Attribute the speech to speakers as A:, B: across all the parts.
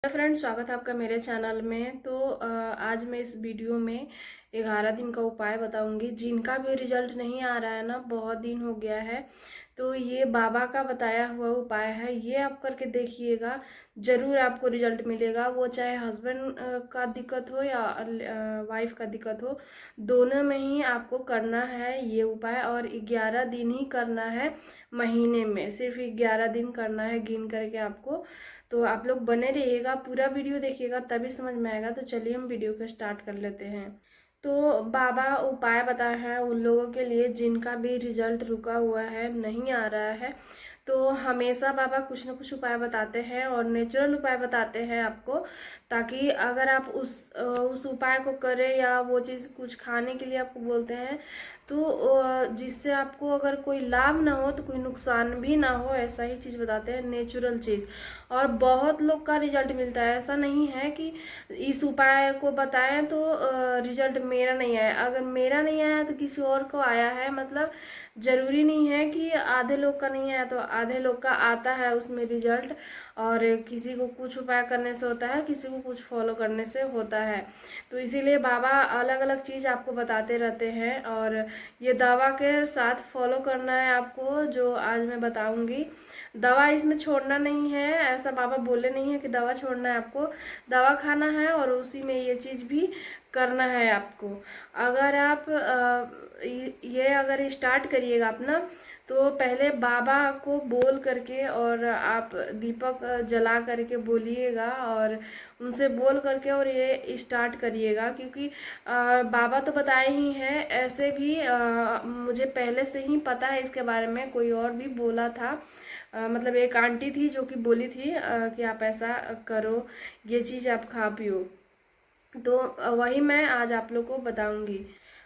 A: Hello friend, स्वागत है आपका मेरे चैनल में। तो आज मैं इस वीडियो में 11 दिन का उपाय बताऊंगी। जिनका भी रिजल्ट नहीं आ रहा है ना, बहुत दिन हो गया है, तो ये बाबा का बताया हुआ उपाय है। ये आप करके देखिएगा, जरूर आपको रिजल्ट मिलेगा। वो चाहे हस्बैंड का दिक्कत हो या वाइफ का दिक्कत हो, दोनों में ही आपको करना है ये उपाय। और 11 दिन ही करना है, महीने में सिर्फ 11 दिन करना है गिन करके आपको। तो आप लोग बने रहिएगा, पूरा वीडियो देखिएगा, तभी समझ में आएगा। तो चलिए हम वीडियो को स्टार्ट कर लेते हैं। तो बाबा उपाय बताए हैं उन लोगों के लिए जिनका भी रिजल्ट रुका हुआ है, नहीं आ रहा है। तो हमेशा बाबा कुछ ना कुछ उपाय बताते हैं और नेचुरल उपाय बताते हैं आपको, ताकि अगर आप उस उपाय को करें या वो चीज़ कुछ खाने के लिए आपको बोलते हैं, तो जिससे आपको अगर कोई लाभ ना हो तो कोई नुकसान भी ना हो, ऐसा ही चीज़ बताते हैं, नेचुरल चीज़। और बहुत लोग का रिजल्ट मिलता है। ऐसा नहीं है कि इस उपाय को बताएं तो रिजल्ट मेरा नहीं आया। अगर मेरा नहीं आया तो किसी और को आया है, मतलब जरूरी नहीं है कि आधे लोग का नहीं आया तो आधे लोग का आता है उसमें रिजल्ट। और किसी को कुछ उपाय करने से होता है, किसी को कुछ फॉलो करने से होता है। तो इसीलिए बाबा अलग अलग चीज़ आपको बताते रहते हैं और ये दवा के साथ फॉलो करना है आपको, जो आज मैं बताऊंगी। दवा इसमें छोड़ना नहीं है, ऐसा बाबा बोले नहीं है कि दवा छोड़ना है आपको। दवा खाना है और उसी में ये चीज़ भी करना है आपको। अगर आप ये अगर स्टार्ट करिएगा अपना, तो पहले बाबा को बोल करके और आप दीपक जला करके बोलिएगा और उनसे बोल करके और ये स्टार्ट करिएगा। क्योंकि बाबा तो बताए ही हैं, ऐसे भी मुझे पहले से ही पता है इसके बारे में, कोई और भी बोला था। मतलब एक आंटी थी जो कि बोली थी कि आप ऐसा करो, ये चीज़ आप खा पियो। तो वही मैं आज आप लोग को बताऊंगी,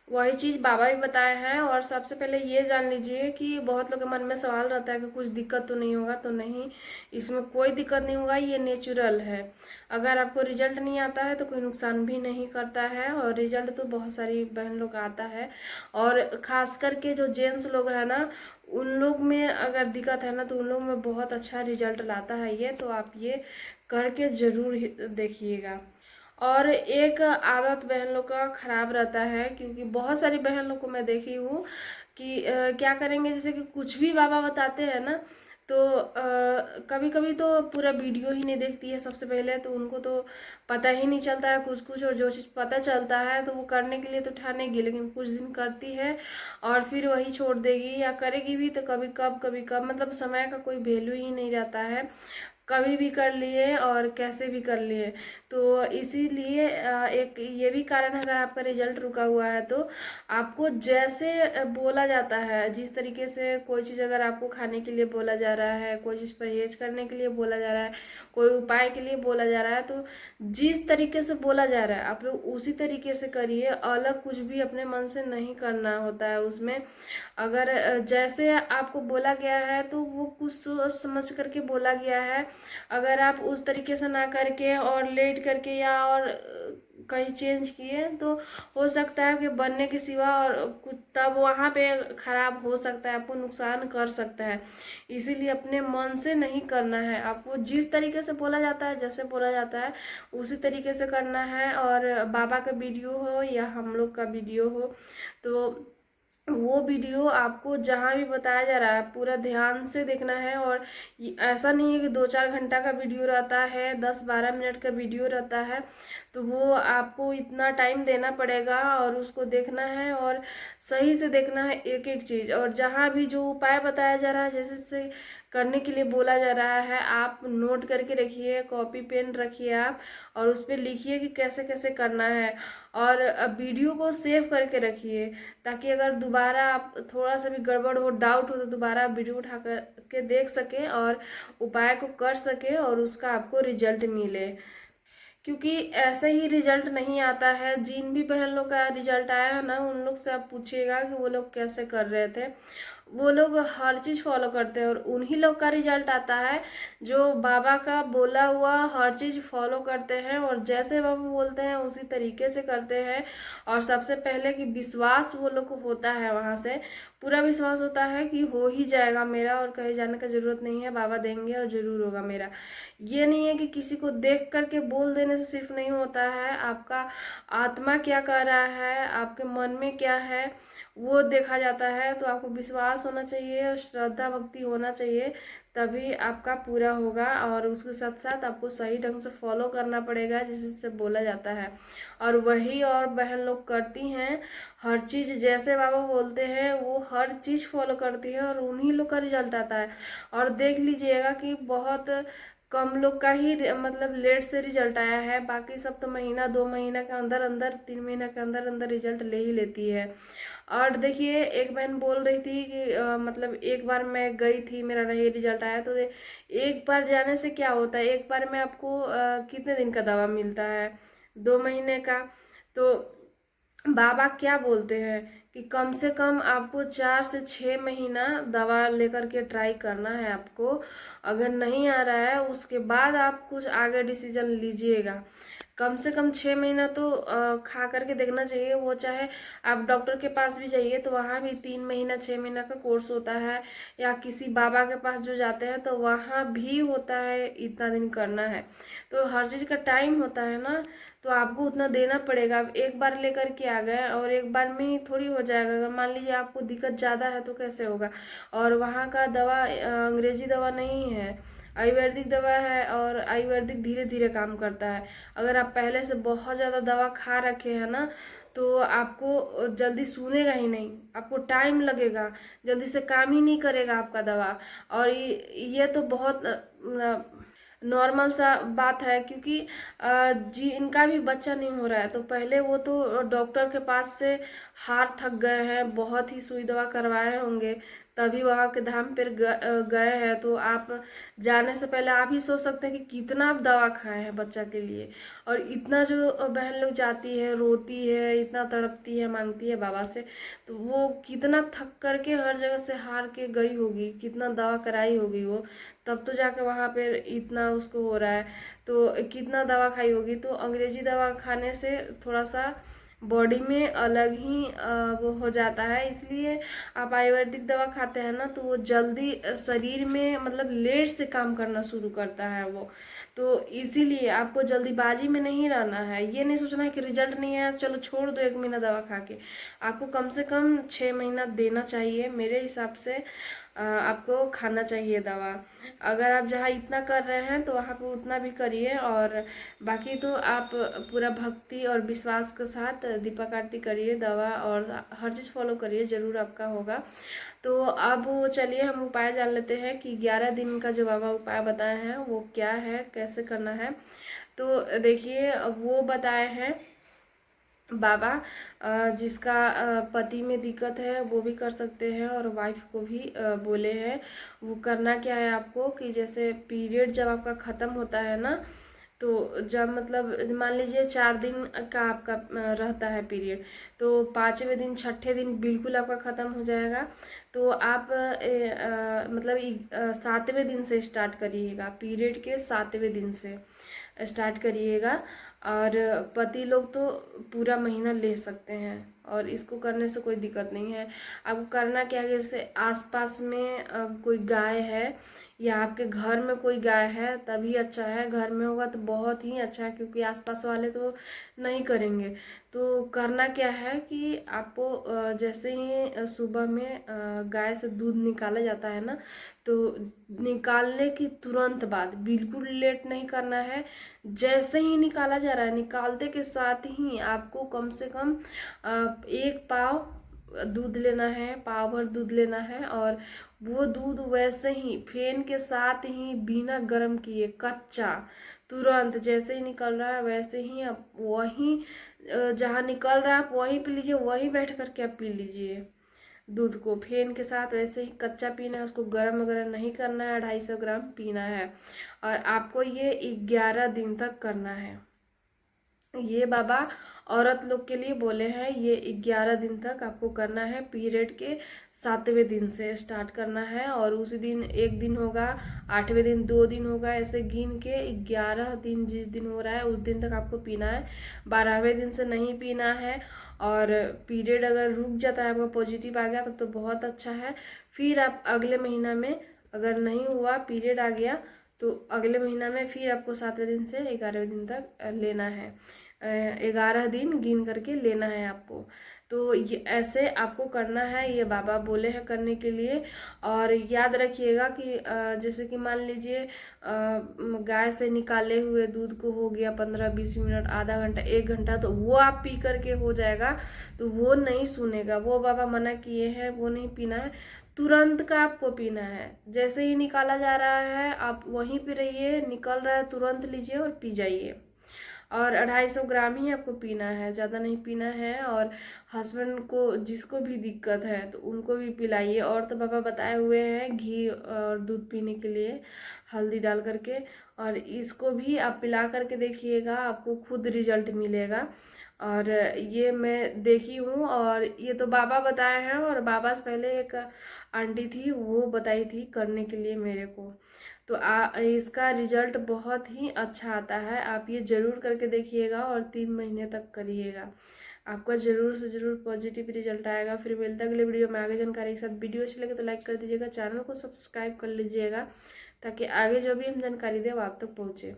A: वही चीज़ बाबा भी बताए हैं। और सबसे पहले ये जान लीजिए कि बहुत लोग के मन में सवाल रहता है कि कुछ दिक्कत तो नहीं होगा। तो नहीं, इसमें कोई दिक्कत नहीं होगा, ये नेचुरल है। अगर आपको रिजल्ट नहीं आता है तो कोई नुकसान भी नहीं करता है, और रिजल्ट तो बहुत सारी बहन लोग आता है। और खास करके जो जेंट्स लोग हैं ना, उन लोग में अगर दिक्कत है ना, तो उन लोग में बहुत अच्छा रिजल्ट लाता है ये। तो आप ये करके ज़रूर देखिएगा। और एक आदत बहन लोग का खराब रहता है, क्योंकि बहुत सारी बहन लोग को मैं देखी हूँ कि क्या करेंगे, जैसे कि कुछ भी बाबा बताते हैं ना, तो कभी कभी तो पूरा वीडियो ही नहीं देखती है सबसे पहले, तो उनको तो पता ही नहीं चलता है कुछ कुछ। और जो चीज़ पता चलता है तो वो करने के लिए तो ठानेगी, लेकिन कुछ दिन करती है और फिर वही छोड़ देगी, या करेगी भी तो कभी कब, मतलब समय का कोई वैल्यू ही नहीं रहता है। कभी भी कर लिए और कैसे भी कर लिए। तो इसीलिए एक ये भी कारण है, अगर आपका रिजल्ट रुका हुआ है तो आपको जैसे बोला जाता है, जिस तरीके से कोई चीज़ अगर आपको खाने के लिए बोला जा रहा है, कोई चीज़ परहेज करने के लिए बोला जा रहा है, कोई उपाय के लिए बोला जा रहा है, तो जिस तरीके से बोला जा रहा है आप लोग उसी तरीके से करिए। अलग कुछ भी अपने मन से नहीं करना होता है उसमें। अगर जैसे आपको बोला गया है तो वो कुछ सोच समझ करके बोला गया है। अगर आप उस तरीके से ना करके और लेट करके या और कहीं चेंज किए, तो हो सकता है कि बनने के सिवा और कुछ तब वहाँ पे खराब हो सकता है, आपको नुकसान कर सकता है। इसीलिए अपने मन से नहीं करना है, आपको जिस तरीके से बोला जाता है, जैसे बोला जाता है उसी तरीके से करना है। और बाबा का वीडियो हो या हम लोग का वीडियो हो, तो वो वीडियो आपको जहाँ भी बताया जा रहा है पूरा ध्यान से देखना है। और ऐसा नहीं है कि 2-4 घंटा का वीडियो रहता है, 10-12 मिनट का वीडियो रहता है, तो वो आपको इतना टाइम देना पड़ेगा और उसको देखना है और सही से देखना है एक एक चीज़। और जहाँ भी जो उपाय बताया जा रहा है, जैसे से करने के लिए बोला जा रहा है, आप नोट करके रखिए, कॉपी पेन रखिए आप, और उस पर लिखिए कि कैसे कैसे करना है। और वीडियो को सेव करके रखिए, ताकि अगर दोबारा आप थोड़ा सा भी गड़बड़ हो, डाउट हो, तो दोबारा आप वीडियो उठा कर के देख सकें और उपाय को कर सकें और उसका आपको रिजल्ट मिले। क्योंकि ऐसे ही रिजल्ट नहीं आता है। जिन भी बहन लोग का रिजल्ट आया है ना, उन लोग से आप पूछिएगा कि वो लोग कैसे कर रहे थे। वो लोग हर चीज़ फॉलो करते हैं और उन्हीं लोग का रिजल्ट आता है जो बाबा का बोला हुआ हर चीज़ फॉलो करते हैं और जैसे बाबा बोलते हैं उसी तरीके से करते हैं। और सबसे पहले कि विश्वास वो लोग को होता है वहाँ से, पूरा विश्वास होता है कि हो ही जाएगा मेरा और कहीं जाने का ज़रूरत नहीं है, बाबा देंगे और ज़रूर होगा मेरा। ये नहीं है कि किसी को देख करके बोल देने से सिर्फ नहीं होता है, आपका आत्मा क्या कर रहा है, आपके मन में क्या है वो देखा जाता है। तो आपको विश्वास होना चाहिए और श्रद्धा भक्ति होना चाहिए, तभी आपका पूरा होगा। और उसके साथ साथ आपको सही ढंग से फॉलो करना पड़ेगा जिससे बोला जाता है, और वही और बहन लोग करती हैं। हर चीज़ जैसे बाबा बोलते हैं वो हर चीज़ फॉलो करती है और उन्हीं लोग का रिजल्ट आता है। और देख लीजिएगा कि बहुत कम लोग का ही मतलब लेट से रिजल्ट आया है, बाकी सब तो महीना 2 महीना के अंदर अंदर 3 महीना के अंदर अंदर रिजल्ट ले ही लेती है। और देखिए एक बहन बोल रही थी कि मतलब एक बार मैं गई थी मेरा नहीं रिजल्ट आया, तो एक बार जाने से क्या होता है, एक बार में आपको कितने दिन का दवा मिलता है, 2 महीने का। तो बाबा क्या बोलते हैं कि कम से कम आपको 4 से 6 महीना दवा लेकर के ट्राई करना है आपको। अगर नहीं आ रहा है उसके बाद आप कुछ आगे डिसीजन लीजिएगा। कम से कम 6 महीना तो खा करके देखना चाहिए। वो चाहे आप डॉक्टर के पास भी जाइए तो वहाँ भी 3 महीना 6 महीना का कोर्स होता है, या किसी बाबा के पास जो जाते हैं तो वहाँ भी होता है इतना दिन करना है। तो हर चीज़ का टाइम होता है ना, तो आपको उतना देना पड़ेगा। अब एक बार लेकर के आ गए और एक बार में ही थोड़ी हो जाएगा। अगर मान लीजिए आपको दिक्कत ज़्यादा है तो कैसे होगा। और वहाँ का दवा अंग्रेजी दवा नहीं है, आयुर्वेदिक दवा है, और आयुर्वेदिक धीरे धीरे काम करता है। अगर आप पहले से बहुत ज़्यादा दवा खा रखे हैं ना तो आपको जल्दी सुनेगा ही नहीं, आपको टाइम लगेगा, जल्दी से काम ही नहीं करेगा आपका दवा। और ये तो बहुत नॉर्मल सा बात है, क्योंकि जी इनका भी बच्चा नहीं हो रहा है तो पहले वो तो डॉक्टर के पास से हार थक गए हैं, बहुत ही सुई दवा करवाए होंगे तभी बाबा के धाम पर गए हैं। तो आप जाने से पहले आप ही सोच सकते हैं कि कितना आप दवा खाए हैं बच्चा के लिए। और इतना जो बहन लोग जाती है, रोती है, इतना तड़पती है, मांगती है बाबा से, तो वो कितना थक करके हर जगह से हार के गई होगी, कितना दवा कराई होगी वो, तब तो जाके वहाँ पे इतना उसको हो रहा है। तो कितना दवा खाई होगी। तो अंग्रेजी दवा खाने से थोड़ा सा बॉडी में अलग ही वो हो जाता है, इसलिए आप आयुर्वेदिक दवा खाते हैं ना तो वो जल्दी शरीर में मतलब लेट से काम करना शुरू करता है वो। तो इसीलिए आपको जल्दीबाजी में नहीं रहना है, ये नहीं सोचना है कि रिजल्ट नहीं आया चलो छोड़ दो 1 महीना दवा खा के। आपको कम से कम 6 महीना देना चाहिए मेरे हिसाब से। आपको खाना चाहिए दवा। अगर आप जहाँ इतना कर रहे हैं तो वहाँ पे उतना भी करिए, और बाकी तो आप पूरा भक्ति और विश्वास के साथ दीपक आरती करिए, दवा और हर चीज़ फॉलो करिए, ज़रूर आपका होगा। तो अब वो चलिए हम उपाय जान लेते हैं कि 11 दिन का जो बाबा उपाय बताए हैं वो क्या है, कैसे करना है। तो देखिए वो बताए हैं बाबा, जिसका पति में दिक्कत है वो भी कर सकते हैं और वाइफ को भी बोले हैं। वो करना क्या है आपको कि जैसे पीरियड जब आपका ख़त्म होता है ना, तो जब मतलब मान लीजिए 4 दिन का आपका रहता है पीरियड, तो 5वें दिन 6ठे दिन बिल्कुल आपका ख़त्म हो जाएगा। तो आप मतलब 7वें दिन से स्टार्ट करिएगा, पीरियड के 7वें दिन से स्टार्ट करिएगा। और पति लोग तो पूरा महीना ले सकते हैं और इसको करने से कोई दिक्कत नहीं है। आपको करना क्या है, जैसे आसपास में कोई गाय है या आपके घर में कोई गाय है तभी अच्छा है, घर में होगा तो बहुत ही अच्छा है, क्योंकि आसपास वाले तो नहीं करेंगे। तो करना क्या है कि आपको जैसे ही सुबह में गाय से दूध निकाला जाता है ना, तो निकालने की तुरंत बाद, बिल्कुल लेट नहीं करना है, जैसे ही निकाला जा रहा है निकालते के साथ ही आपको कम से कम 1 पाव दूध लेना है, पाव भर दूध लेना है। और वो दूध वैसे ही फेन के साथ ही बिना गर्म किए कच्चा तुरंत जैसे ही निकल रहा है वैसे ही आप वहीं जहाँ निकल रहा है आप वहीं पी लीजिए, वहीं बैठ करके आप पी लीजिए। दूध को फेन के साथ वैसे ही कच्चा पीना है, उसको गर्म वगैरह नहीं करना है, 250 ग्राम पीना है। और आपको ये 11 दिन तक करना है। ये बाबा औरत लोग के लिए बोले हैं। ये 11 दिन तक आपको करना है, पीरियड के 7वें दिन से स्टार्ट करना है, और उसी दिन एक दिन होगा, 8वें दिन 2 दिन होगा, ऐसे गिन के 11 दिन जिस दिन हो रहा है उस दिन तक आपको पीना है। 12वें दिन से नहीं पीना है। और पीरियड अगर रुक जाता है, आपका पॉजिटिव आ गया तब तो बहुत अच्छा है। फिर आप अगले महीना में, अगर नहीं हुआ, पीरियड आ गया, तो अगले महीना में फिर आपको 7वें दिन से 11वें दिन तक लेना है। 11 दिन गिन करके लेना है आपको। तो ये ऐसे आपको करना है, ये बाबा बोले हैं करने के लिए। और याद रखिएगा कि जैसे कि मान लीजिए गाय से निकाले हुए दूध को हो गया 15-20 मिनट, आधा घंटा, 1 घंटा, तो वो आप पी करके हो जाएगा, तो वो नहीं सुनेगा। वो बाबा मना किए हैं, वो नहीं पीना है। तुरंत का आपको पीना है। जैसे ही निकाला जा रहा है आप वहीं पे रहिए, निकल रहा है तुरंत लीजिए और पी जाइए। और 250 ग्राम ही आपको पीना है, ज़्यादा नहीं पीना है। और हस्बैंड को जिसको भी दिक्कत है तो उनको भी पिलाइए। और तो पापा बताए हुए हैं घी और दूध पीने के लिए, हल्दी डाल करके। और इसको भी आप पिला करके देखिएगा, आपको खुद रिजल्ट मिलेगा। और ये मैं देखी हूँ, और ये तो बाबा बताए हैं, और बाबा से पहले एक आंटी थी वो बताई थी करने के लिए मेरे को। तो इसका रिजल्ट बहुत ही अच्छा आता है। आप ये ज़रूर करके देखिएगा और 3 महीने तक करिएगा, आपका ज़रूर से ज़रूर पॉजिटिव रिजल्ट आएगा। फिर मिलता है अगले वीडियो में आगे जानकारी के साथ। वीडियो अच्छी लगे तो लाइक कर दीजिएगा, चैनल को सब्सक्राइब कर लीजिएगा, ताकि आगे जो भी हम जानकारी दें वो आप तक पहुँचे।